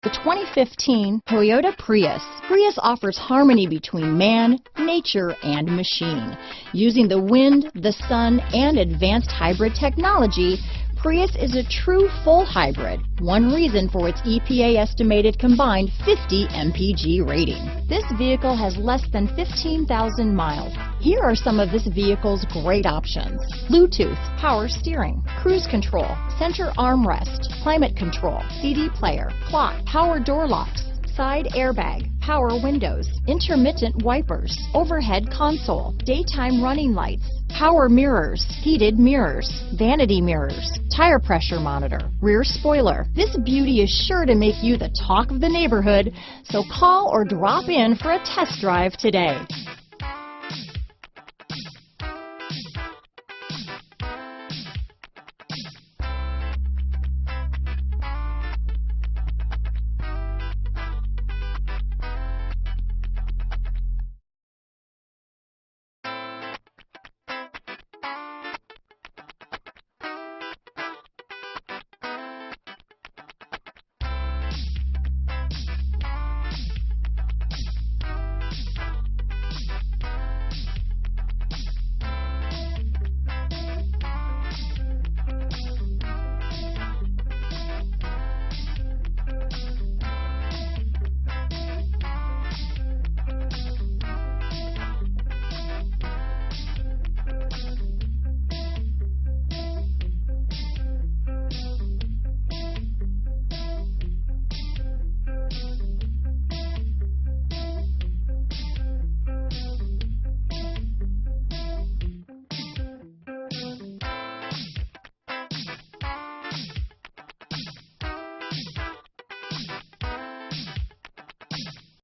The 2015 Toyota Prius. Prius offers harmony between man, nature, and machine. Using the wind, the sun, and advanced hybrid technology, Prius is a true full hybrid, one reason for its EPA estimated combined 50 mpg rating. This vehicle has less than 15,000 miles. Here are some of this vehicle's great options: Bluetooth, power steering, cruise control, center armrest, climate control, CD player, clock, power door locks, side airbag, power windows, intermittent wipers, overhead console, daytime running lights, power mirrors, heated mirrors, vanity mirrors, tire pressure monitor, rear spoiler. This beauty is sure to make you the talk of the neighborhood, so call or drop in for a test drive today.